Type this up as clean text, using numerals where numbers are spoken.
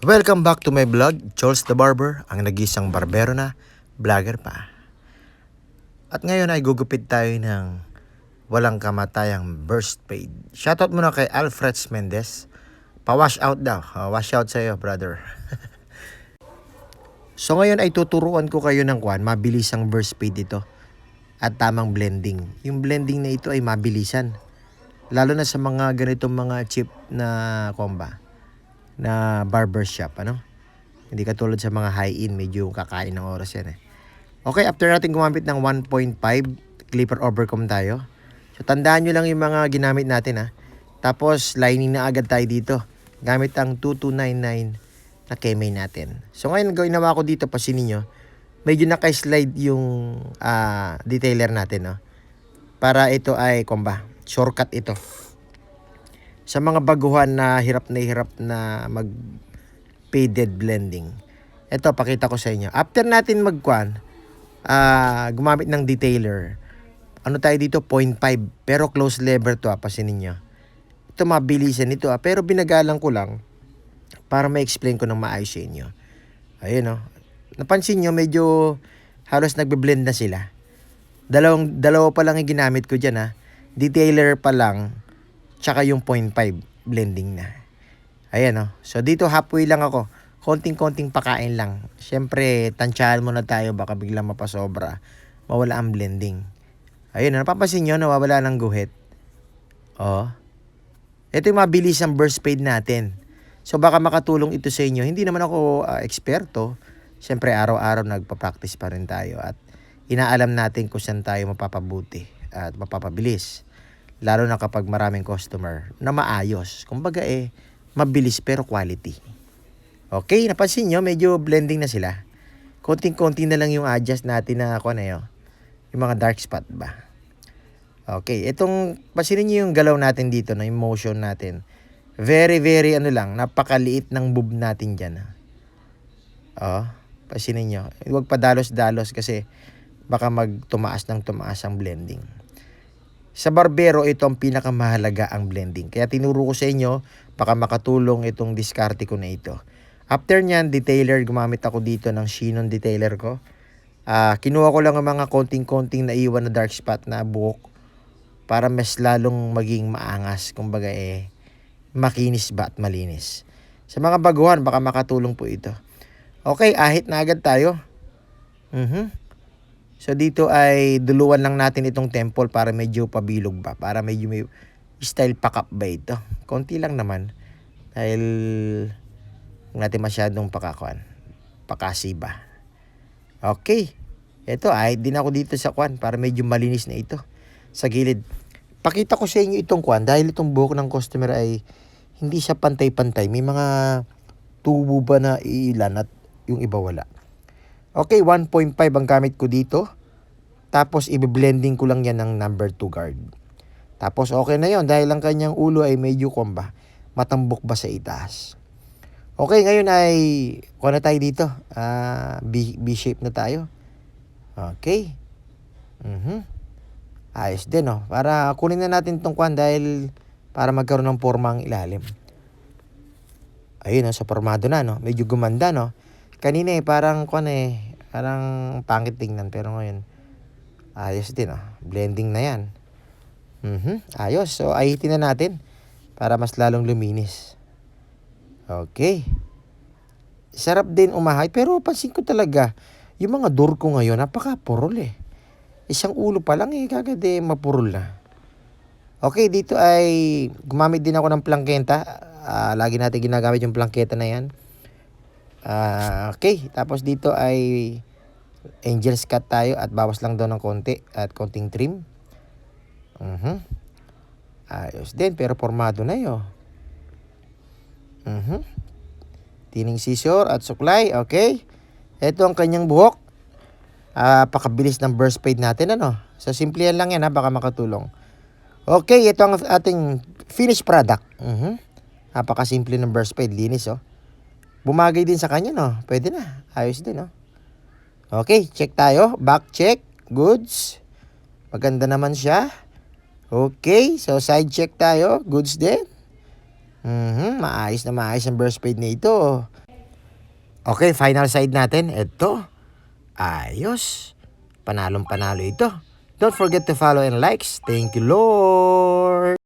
Welcome back to my vlog, Charles the Barber, ang nag-isang barbero na, vlogger pa. At ngayon ay gugupit tayo ng walang kamatayang burst fade. Shoutout muna kay Alfred Mendez. Pa-wash out daw. Wash out sa'yo, brother. So ngayon ay tuturuan ko kayo ng mabilisang burst fade ito. At tamang blending. Yung blending na ito ay mabilisan. Lalo na sa mga ganitong mga cheap na na barbershop, ano? Hindi katulad sa mga high-end, medyo kakain ng oras yan eh. Okay, after natin gumamit ng 1.5 clipper overcomb tayo. So tandaan nyo lang yung mga ginamit natin ha. Tapos lining na agad tayo dito. Gamit ang 2299 na kemay natin. So ngayon ginawa ko dito, pasinin nyo. Medyo naka-slide yung detailer natin, no? Para ito ay shortcut ito. Sa mga baguhan na hirap na mag faded blending. Ito, pakita ko sa inyo. After natin gumamit ng detailer, ano tayo dito? 0.5. Pero close lever to, pasinin nyo. Ito, mabilisan ito, pero binagalang ko lang para ma-explain ko ng maayos sa inyo. Ayun, no? Napansin nyo, medyo halos nagbe-blend na sila. Dalawa pa lang yung ginamit ko dyan, ha. Detailer pa lang, tsaka yung 0.5 blending na. Ayan, no? So, dito halfway lang ako. Konting-konting pakain lang. Siyempre, tansyahan muna tayo. Baka biglang mapasobra. Mawala ang blending. Ayun, napapansin nyo, nawawala ng guhit. Oh. Ito yung mabilis ang burst fade natin. So, baka makatulong ito sa inyo. Hindi naman ako eksperto. Siyempre, araw-araw nagpa-practice pa rin tayo. At inaalam natin kung saan tayo mapapabuti at mapapabilis. Lalo na kapag maraming customer na maayos. Kumbaga mabilis pero quality. Okay, napansin nyo, medyo blending na sila. Konting-konti na lang yung adjust natin na yung mga dark spot ba. Okay, itong, pansinin nyo yung galaw natin dito, yung motion natin. Very, very napakaliit ng boob natin dyan. Pansinin nyo. Huwag pa dalos-dalos kasi baka tumaas ang blending. Sa barbero, ito ang pinakamahalaga ang blending. Kaya tinuro ko sa inyo, baka makatulong itong diskarte ko na ito. After nyan, detailer, gumamit ako dito ng Chinon detailer ko. Kinuha ko lang ang mga konting-konting naiwan na dark spot na buhok para mas lalong maging maangas. Kumbaga makinis ba at malinis. Sa mga baguhan, baka makatulong po ito. Okay, ahit na agad tayo. So dito ay duluan lang natin itong temple para medyo pabilog ba. Para medyo may style pack up ba ito. Konti lang naman. Dahil huwag natin masyadong pakasi ba. Okay. Ito ay din ako dito sa para medyo malinis na ito. Sa gilid. Pakita ko sa inyo itong dahil itong buhok ng customer ay hindi siya pantay-pantay. May mga tubo ba na iilan at yung iba wala. Okay, 1.5 ang gamit ko dito. Tapos, i-blending ko lang yan ng number 2 guard. Tapos, okay na yon dahil ang kanyang ulo ay medyo matambok ba sa itaas. Okay, ngayon ay, na tayo dito. B-shape na tayo. Okay. Ayos din, no? Para kunin na natin itong dahil para magkaroon ng forma ang ilalim. Ayun, sa formado na, no? Medyo gumanda, no? Kanina parang parang pangit tingnan pero ngayon ayos din blending na yan. Ayos. So ahitin na natin para mas lalong luminis. Okay. Sarap din umahay pero pansin ko talaga yung mga door ko ngayon napaka-purol Isang ulo pa lang kagad mapurol na. Okay, dito ay gumamit din ako ng plangketa. Lagi natin ginagamit yung plangketa na yan. Okay, tapos dito ay angel's cut tayo at bawas lang daw ng konti at konting trim. Ayos din pero formado na yun. Tining scissor at suklay. Okay, ito ang kanyang buhok. Pakabilis ng burst fade natin So simple lang yan baka makatulong. Okay, ito ang ating finished product. Napakasimple ng burst fade, linis Bumagay din sa kanya, Pwede na. Ayos din, Okay, check tayo. Back check. Goods. Maganda naman siya. Okay, so side check tayo. Goods din. Maayos na maayos ang burst fade na ito. Okay, final side natin. Ito. Ayos. Panalong panalo ito. Don't forget to follow and likes. Thank you, Lord.